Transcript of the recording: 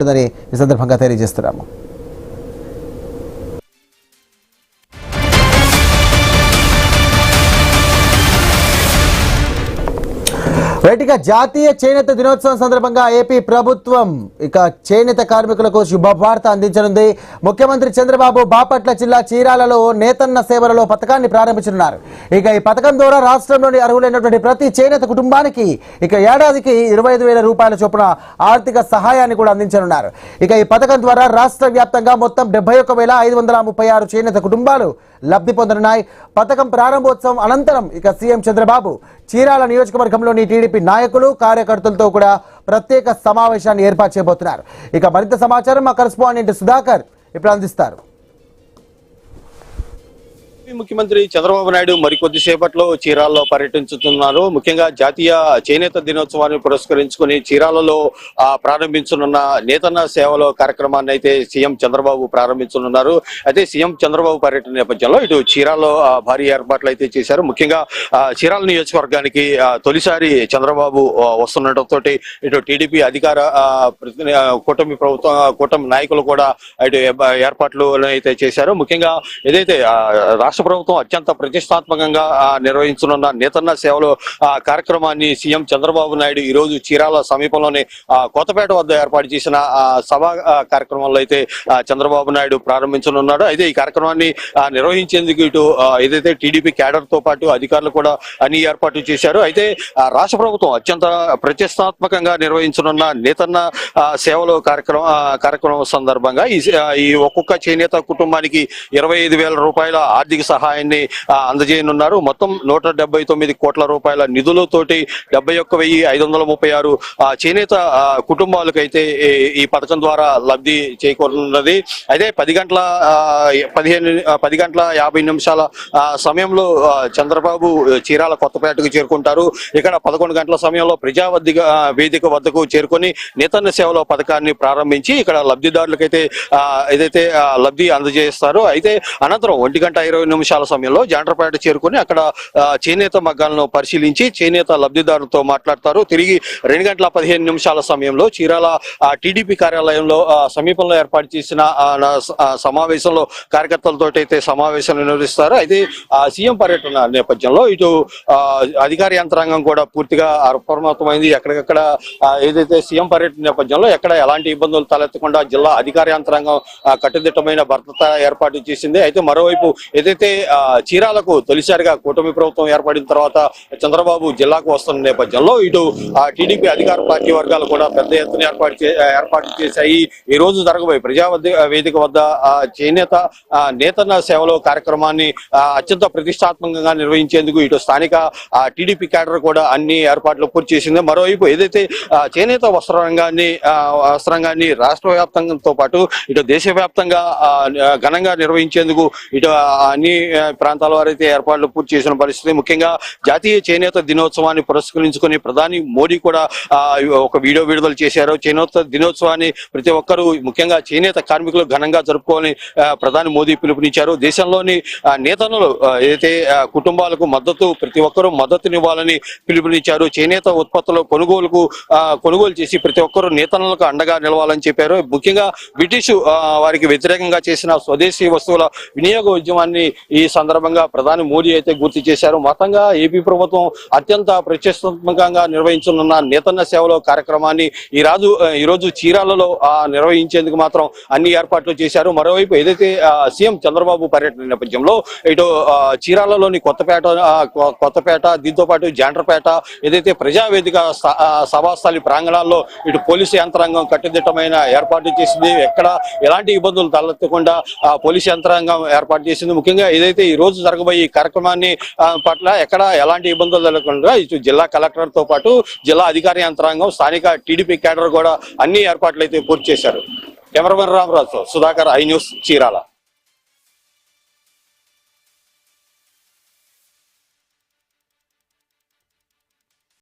ఈ సందర్భంగా తెలియజేస్తున్నాము. రైట్గా జాతీయ చేనేత దినోత్సవం సందర్భంగా ఏపీ ప్రభుత్వం చేనేత కార్మికులకు శుభవార్త అందించనుంది. ముఖ్యమంత్రి చంద్రబాబు బాపట్ల జిల్లా చీరాలలో నేతన్న సేవలలో పథకాన్ని ప్రారంభించనున్నారు. ఈ పథకం ద్వారా రాష్ట్రంలోని అర్హులైనటువంటి ప్రతి చేనేత కుటుంబానికి ఏడాదికి 25,000 రూపాయల చొప్పున ఆర్థిక సహాయాన్ని కూడా అందించనున్నారు. ఈ పథకం ద్వారా రాష్ట్ర వ్యాప్తంగా మొత్తం 71,536 చేనేత కుటుంబాలు లబ్ధి పొందనున్నాయి. పథకం ప్రారంభోత్సవం అనంతరం సీఎం చంద్రబాబు చీరాల నియోజకవర్గంలోని టీడీపీ నాయకులు కార్యకర్తలతో కూడా ప్రత్యేక సమావేశాన్ని ఏర్పాటు చేయబోతున్నారు. మరింత సమాచారం మా కరెస్పాండెంట్ సుధాకర్ ఇప్పుడు అందిస్తారు. ముఖ్యమంత్రి చంద్రబాబు నాయుడు మరికొద్ది సేపట్లో చీరాలలో పర్యటించుతున్నారు. ముఖ్యంగా జాతీయ చేనేత దినోత్సవాన్ని పురస్కరించుకుని చీరాలలో ప్రారంభించనున్న నేతన్న సేవలో కార్యక్రమాన్ని అయితే సీఎం చంద్రబాబు ప్రారంభించనున్నారు. అయితే సీఎం చంద్రబాబు పర్యటన నేపథ్యంలో ఇటు చీరాల్లో భారీ ఏర్పాట్లు అయితే చేశారు. ముఖ్యంగా చీరాల నియోజకవర్గానికి తొలిసారి చంద్రబాబు వస్తుండటంతో ఇటు టీడీపీ అధికార కూటమి ప్రభుత్వం కూటమి నాయకులు కూడా ఇటు ఏర్పాట్లు అయితే చేశారు. ముఖ్యంగా ఏదైతే రాష్ట్ర ప్రభుత్వం అత్యంత ప్రతిష్టాత్మకంగా నిర్వహించనున్న నేతన్న సేవలో కార్యక్రమాన్ని సీఎం చంద్రబాబు నాయుడు ఈ రోజు చీరాల సమీపంలోని కొత్తపేట వద్ద ఏర్పాటు చేసిన సభా కార్యక్రమంలో అయితే చంద్రబాబు నాయుడు ప్రారంభించనున్నాడు. అయితే ఈ కార్యక్రమాన్ని నిర్వహించేందుకు ఇటు ఏదైతే టీడీపీ క్యాడర్ తో పాటు అధికారులు కూడా అన్ని ఏర్పాట్లు చేశారు. అయితే రాష్ట్ర ప్రభుత్వం అత్యంత ప్రతిష్టాత్మకంగా నిర్వహించనున్న నేతన్న సేవలో కార్యక్రమం సందర్భంగా ఈ ఒక్కొక్క చేనేత కుటుంబానికి 25,000 రూపాయల ఆర్థిక సహాయాన్ని అందజేయనున్నారు. మొత్తం 179 కోట్ల రూపాయల నిధులతోటి 71,536 చేనేత కుటుంబాలకైతే ఈ పథకం ద్వారా లబ్ధి చేకూరుతున్నది. అయితే 10 గంటల 50 నిమిషాల సమయంలో చంద్రబాబు చీరాల కొత్తపేటకు చేరుకుంటారు. ఇక్కడ 11 గంటల సమయంలో వేదిక వద్దకు చేరుకొని నేతన్న సేవలో పథకాన్ని ప్రారంభించి ఇక్కడ లబ్ధిదారులకైతే ఏదైతే లబ్ధి అందజేస్తారు. అయితే అనంతరం 1:20 నిమిషాల సమయంలో జాండ్రపేట చేరుకుని అక్కడ చేనేత మగ్గాలను పరిశీలించి చేనేత లబ్ధిదారులతో మాట్లాడతారు. తిరిగి 2:15 నిమిషాల సమయంలో చీరాల టీడీపీ కార్యాలయంలో సమీపంలో ఏర్పాటు చేసిన సమావేశంలో కార్యకర్తలతో అయితే సమావేశాలు నిర్వహిస్తారు. అయితే సీఎం పర్యటన నేపథ్యంలో ఇటు అధికార యంత్రాంగం కూడా పూర్తిగా అప్రమత్తమైంది. ఎక్కడికక్కడ ఏదైతే సీఎం పర్యటన నేపథ్యంలో ఎక్కడ ఎలాంటి ఇబ్బందులు తలెత్తకుండా జిల్లా అధికార యంత్రాంగం కట్టుదిట్టమైన భద్రత ఏర్పాటు చేసింది. అయితే మరోవైపు ఏదైతే చీరాలకు తొలిసారిగా కూటమి ప్రభుత్వం ఏర్పడిన తర్వాత చంద్రబాబు జిల్లాకు వస్తున్న నేపథ్యంలో ఇటు టీడీపీ అధికార పార్టీ వర్గాలు కూడా పెద్ద ఎత్తున ఏర్పాటు చేశాయి. ఈ రోజు జరగబోయే వేదిక వద్ద చేనేత నేతన్న సేవలో కార్యక్రమాన్ని అత్యంత ప్రతిష్టాత్మకంగా నిర్వహించేందుకు ఇటు స్థానిక టీడీపీ క్యాడర్ కూడా అన్ని ఏర్పాట్లు పూర్తి చేసింది. మరోవైపు ఏదైతే చేనేత వస్త్రంగాన్ని రాష్ట్ర వ్యాప్తంతో పాటు ఇటు దేశవ్యాప్తంగా ఘనంగా నిర్వహించేందుకు ఇటు అన్ని ప్రాంతాల వారైతే ఏర్పాట్లు పూర్తి చేసిన పరిస్థితి. ముఖ్యంగా జాతీయ చేనేత దినోత్సవాన్ని పురస్కరించుకుని ప్రధాని మోడీ కూడా ఒక వీడియో విడుదల చేశారు. చేనేత దినోత్సవాన్ని ప్రతి ఒక్కరూ ముఖ్యంగా చేనేత కార్మికులు ఘనంగా జరుపుకోవాలని ప్రధాని మోదీ పిలుపునిచ్చారు. దేశంలోని నేతన్నలు ఏదైతే కుటుంబాలకు ప్రతి ఒక్కరూ మద్దతునివ్వాలని పిలుపునిచ్చారు. చేనేత ఉత్పత్తుల కొనుగోలు చేసి ప్రతి ఒక్కరూ నేతన్నలకు అండగా నిలవాలని చెప్పారు. ముఖ్యంగా బ్రిటిష్ వారికి వ్యతిరేకంగా చేసిన స్వదేశీ వస్తువుల వినియోగ ఉద్యమాన్ని ఈ సందర్భంగా ప్రధాని మోడీ అయితే గుర్తు చేశారు. మొత్తంగా ఏపీ ప్రభుత్వం అత్యంత ప్రతిష్టాత్మకంగా నిర్వహించనున్న నేతన్న సేవలో కార్యక్రమాన్ని ఈ రోజు చీరాలలో నిర్వహించేందుకు మాత్రం అన్ని ఏర్పాట్లు చేశారు. మరోవైపు ఏదైతే సీఎం చంద్రబాబు పర్యటన నేపథ్యంలో ఇటు చీరాలలోని కొత్తపేట దీంతో పాటు జాండ్రపేట ఏదైతే ప్రజావేదిక సభాస్థలి ప్రాంగణాల్లో ఇటు పోలీసు యంత్రాంగం కట్టుదిట్టమైన ఏర్పాట్లు చేసింది. ఎక్కడ ఎలాంటి ఇబ్బందులు తలెత్తకుండా పోలీసు యంత్రాంగం ఏర్పాటు చేసింది. ముఖ్యంగా ఏదైతే ఈ రోజు జరగబోయే ఈ కార్యక్రమాన్ని పట్ల ఎక్కడ ఎలాంటి ఇబ్బందులు జరగకుండా ఇటు జిల్లా కలెక్టర్ తో పాటు జిల్లా అధికార యంత్రాంగం స్థానిక టీడీపీ క్యాడర్ కూడా అన్ని ఏర్పాట్లు అయితే పూర్తి చేశారు. Cameraman Ramaraju, Sudhakar, I news, Chirala.